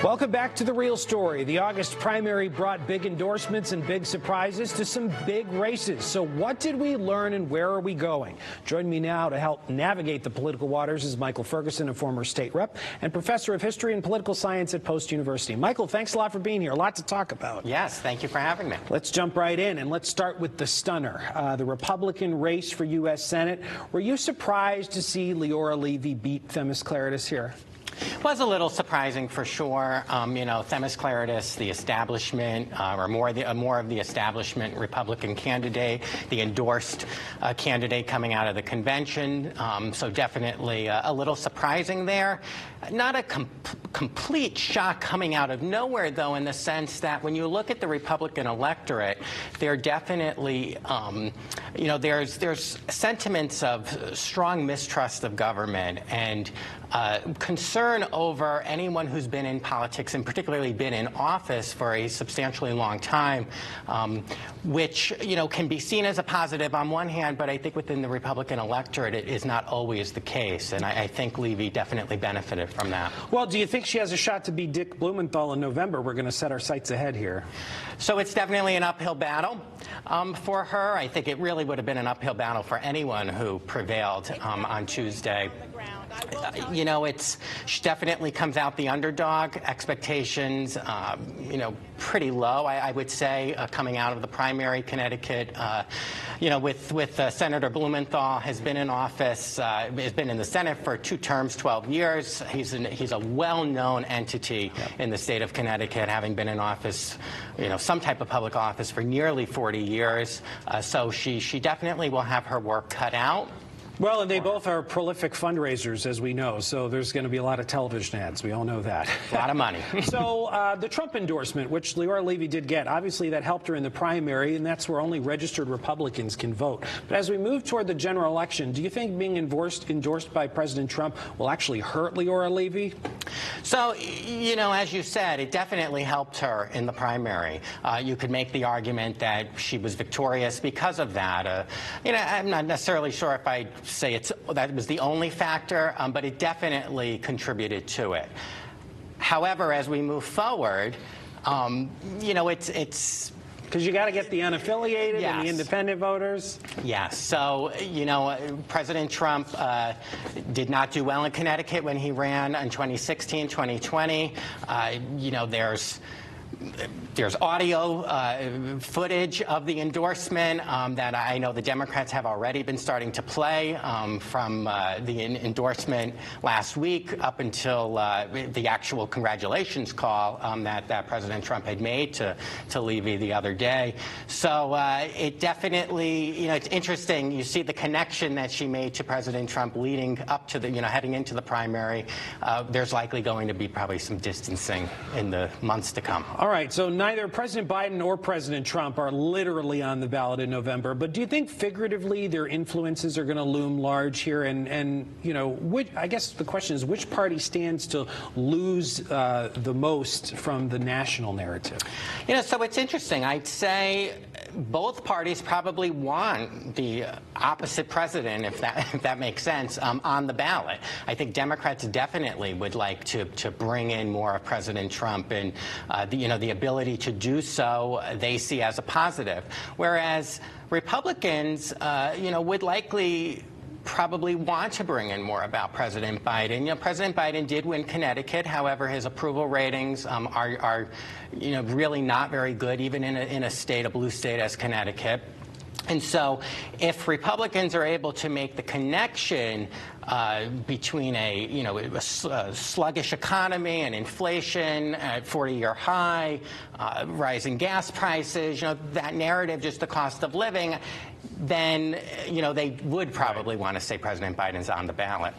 Welcome back to The Real Story. The August primary brought big endorsements and big surprises to some big races. So what did we learn and where are we going? Joining me now to help navigate the political waters is Michael Ferguson, a former state rep and professor of history and political science at Post University. Michael, thanks a lot for being here. A lot to talk about. Yes, thank you for having me. Let's jump right in, and let's start with the stunner, the Republican race for U.S. Senate. Were you surprised to see Leora Levy beat Themis Klarides here? Was a little surprising for sure. Themis Klarides, the establishment, or more of the establishment Republican candidate, the endorsed candidate coming out of the convention. So definitely a little surprising there. Not a complete shock coming out of nowhere, though, in the sense that when you look at the Republican electorate, there definitely, there's sentiments of strong mistrust of government and concern over anyone who's been in politics and particularly been in office for a substantially long time, which, can be seen as a positive on one hand, but I think within the Republican electorate it is not always the case. And I think Levy definitely benefited from that. Well, do you think she has a shot to beat Dick Blumenthal in November? We're going to set our sights ahead here. So it's definitely an uphill battle for her. I think it really would have been an uphill battle for anyone who prevailed on Tuesday. She definitely comes out the underdog. Expectations, pretty low, I would say, coming out of the primary. Connecticut, with Senator Blumenthal has been in office, has been in the Senate for 2 terms, 12 years. He's a well-known entity in the state of Connecticut, having been in office, some type of public office for nearly 40 years. So she definitely will have her work cut out. Well, and they both are prolific fundraisers, as we know, so there's going to be a lot of television ads. We all know that. A lot of money. So the Trump endorsement, which Leora Levy did get, obviously that helped her in the primary, and that's where only registered Republicans can vote. But as we move toward the general election, do you think being endorsed by President Trump will actually hurt Leora Levy? So, as you said, it definitely helped her in the primary. You could make the argument that she was victorious because of that. I'm not necessarily sure if I'd say that was the only factor, but it definitely contributed to it. However, as we move forward, it's because you got to get the unaffiliated yes. and the independent voters. Yes. So, President Trump did not do well in Connecticut when he ran in 2016, 2020. There's audio footage of the endorsement that I know the Democrats have already been starting to play from the endorsement last week up until the actual congratulations call that President Trump had made to Levy the other day. So it definitely, it's interesting. You see the connection that she made to President Trump leading up to the, heading into the primary. There's likely going to be probably some distancing in the months to come. All right, so neither President Biden or President Trump are literally on the ballot in November, but do you think figuratively their influences are going to loom large here? And I guess the question is, which party stands to lose the most from the national narrative? So it's interesting. I'd say both parties probably want the opposite president, if that makes sense, on the ballot. I think Democrats definitely would like to bring in more of President Trump, and the ability to do so they see as a positive, whereas Republicans, would likely probably want to bring in more about President Biden. President Biden did win Connecticut. However, his approval ratings are really not very good, even in a blue state as Connecticut. And so if Republicans are able to make the connection between a sluggish economy and inflation at 40-year high, rising gas prices, that narrative, just the cost of living, then, they would probably want to say President Biden's on the ballot.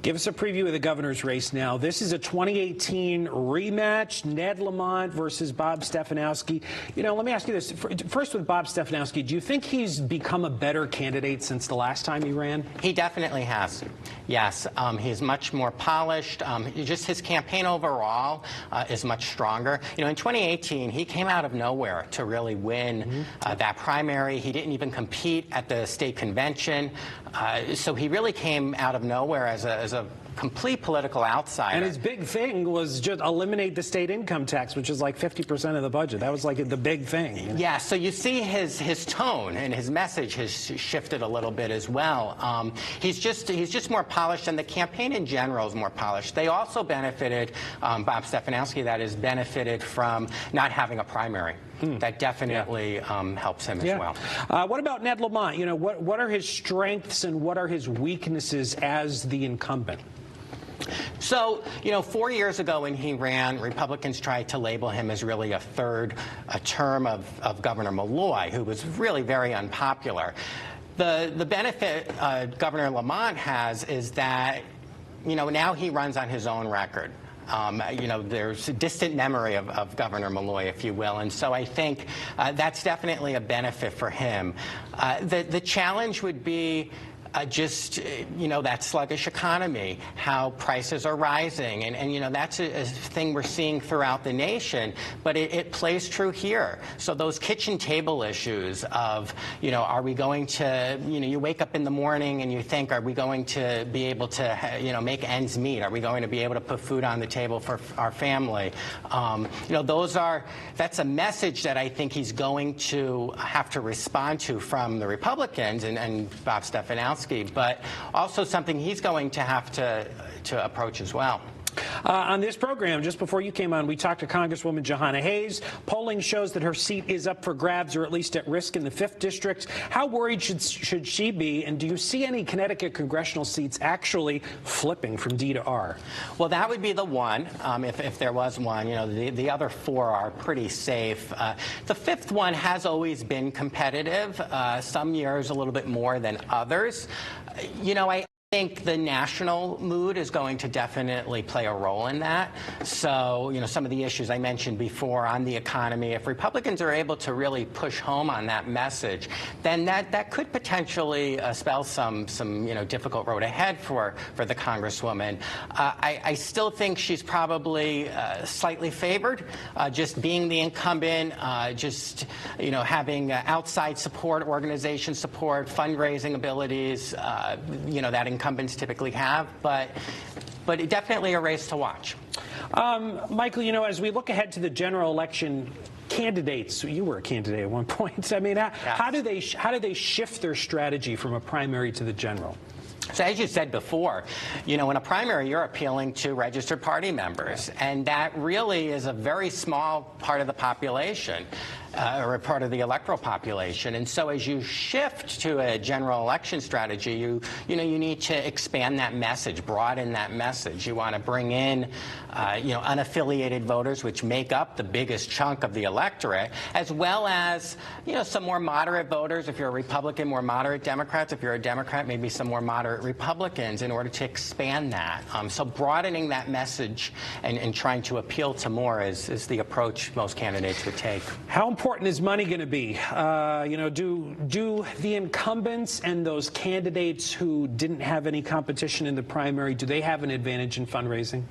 Give us a preview of the governor's race now. This is a 2018 rematch, Ned Lamont versus Bob Stefanowski. Let me ask you this. First with Bob Stefanowski, do you think he's become a better candidate since the last time he ran? He definitely has. Yes. He's much more polished. Just his campaign overall is much stronger. In 2018, he came out of nowhere to really win that primary. He didn't even compete at the state convention. So he really came out of nowhere as a complete political outsider. And his big thing was just eliminate the state income tax, which is like 50% of the budget. That was like the big thing. You know? Yeah, so you see his tone and his message has shifted a little bit as well. He's just more polished, and the campaign in general is more polished. They also benefited, Bob Stefanowski, that is, benefited from not having a primary. That definitely helps him as well. What about Ned Lamont? You know, what are his strengths and what are his weaknesses as the incumbent? So, you know, 4 years ago when he ran, Republicans tried to label him as really a term of Governor Malloy, who was really very unpopular. The benefit Governor Lamont has is that, you know, now he runs on his own record. You know, there's a distant memory of Governor Malloy, if you will, and so I think that's definitely a benefit for him. The challenge would be just, you know, that sluggish economy, how prices are rising, and you know, that's a thing we're seeing throughout the nation, but it plays true here. So those kitchen table issues of, you know, are we going to, you know, you wake up in the morning and you think, are we going to be able to, you know, make ends meet? Are we going to be able to put food on the table for our family? You know, that's a message that I think he's going to have to respond to from the Republicans and Bob Stefanowski, but also something he's going to have to approach as well. On this program, just before you came on, we talked to Congresswoman Jahana Hayes. Polling shows that her seat is up for grabs, or at least at risk, in the 5th District. How worried should she be, and do you see any Connecticut congressional seats actually flipping from D to R? Well, that would be the one, if there was one. You know, the other 4 are pretty safe. The 5th one has always been competitive, some years a little bit more than others. You know, I think the national mood is going to definitely play a role in that. So, you know, some of the issues I mentioned before on the economy, if Republicans are able to really push home on that message, then that could potentially spell some you know, difficult road ahead for the Congresswoman. I still think she's probably slightly favored, just being the incumbent, just, you know, having outside support, organization support, fundraising abilities, you know, that incumbents typically have, but definitely a race to watch. Michael, you know, as we look ahead to the general election, candidates, you were a candidate at one point. I mean, how do they shift their strategy from a primary to the general? So as you said before, you know, in a primary, you're appealing to registered party members, and that really is a very small part of the population. Or a part of the electoral population. And so as you shift to a general election strategy, you need to expand that message, broaden that message. You want to bring in, you know, unaffiliated voters, which make up the biggest chunk of the electorate, as well as, you know, some more moderate voters. If you're a Republican, more moderate Democrats. If you're a Democrat, maybe some more moderate Republicans, in order to expand that. So broadening that message and trying to appeal to more is the approach most candidates would take. How important is money going to be? You know, do the incumbents and those candidates who didn't have any competition in the primary, do they have an advantage in fundraising?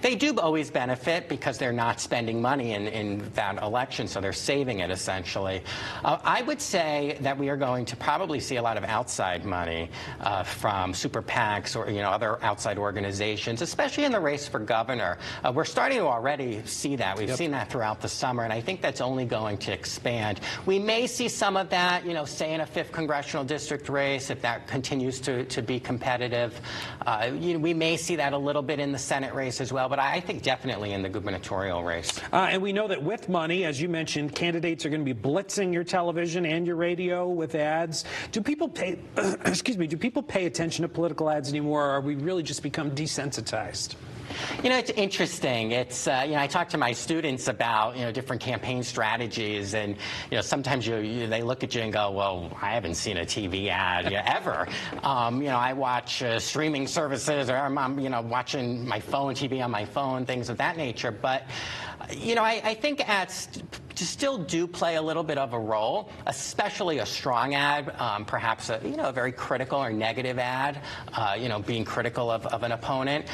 They do always benefit because they're not spending money in that election, so they're saving it essentially. I would say that we are going to probably see a lot of outside money from super PACs or, you know, other outside organizations, especially in the race for governor. We're starting to already see that. We've seen that throughout the summer, and I think that's only going to expand. We may see some of that, you know, say in a 5th congressional district race, if that continues to be competitive. You know, we may see that a little bit in the Senate race as well, but I think definitely in the gubernatorial race. And we know that with money, as you mentioned, candidates are going to be blitzing your television and your radio with ads. Do people pay, excuse me, do people pay attention to political ads anymore, or are we really just become desensitized? You know, it's interesting. It's you know, I talk to my students about, you know, different campaign strategies, and, you know, sometimes they look at you and go, well, I haven't seen a TV ad ever. You know, I watch streaming services, or I'm, you know, watching my phone, TV on my phone, things of that nature. But, you know, I think ads still do play a little bit of a role, especially a strong ad, perhaps a very critical or negative ad, being critical of an opponent.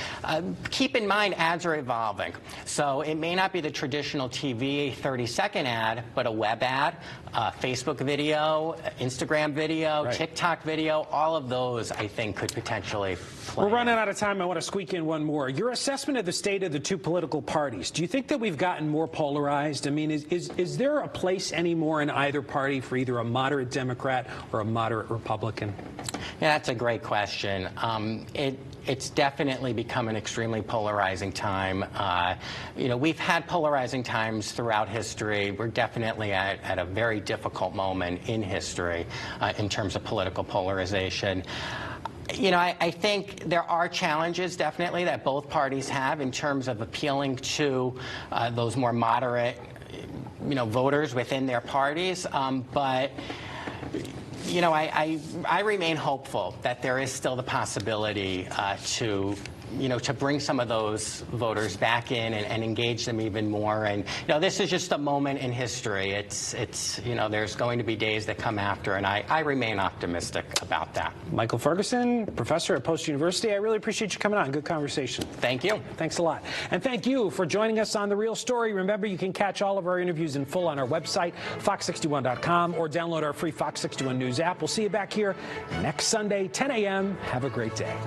Keep in mind, ads are evolving. So it may not be the traditional TV 30-second ad, but a web ad, Facebook video, Instagram video, right. TikTok video, all of those, I think, could potentially play. We're running out of time. I want to squeak in one more. Your assessment of the state of the two political parties. Do you think that we've gotten more polarized? I mean, is there a place anymore in either party for either a moderate Democrat or a moderate Republican? Yeah, that's a great question. It's definitely become an extremely polarizing time. We've had polarizing times throughout history. We're definitely at a very difficult moment in history in terms of political polarization. I think there are challenges, definitely, that both parties have in terms of appealing to those more moderate, voters within their parties. But I remain hopeful that there is still the possibility to bring some of those voters back in and engage them even more. And this is just a moment in history. It's there's going to be days that come after, and I remain optimistic about that. Michael Ferguson, professor at Post University. I really appreciate you coming on. Good conversation. Thank you. Thanks a lot. And thank you for joining us on The Real Story. Remember, you can catch all of our interviews in full on our website, fox61.com, or download our free Fox 61 News app. We'll see you back here next Sunday, 10 a.m. Have a great day.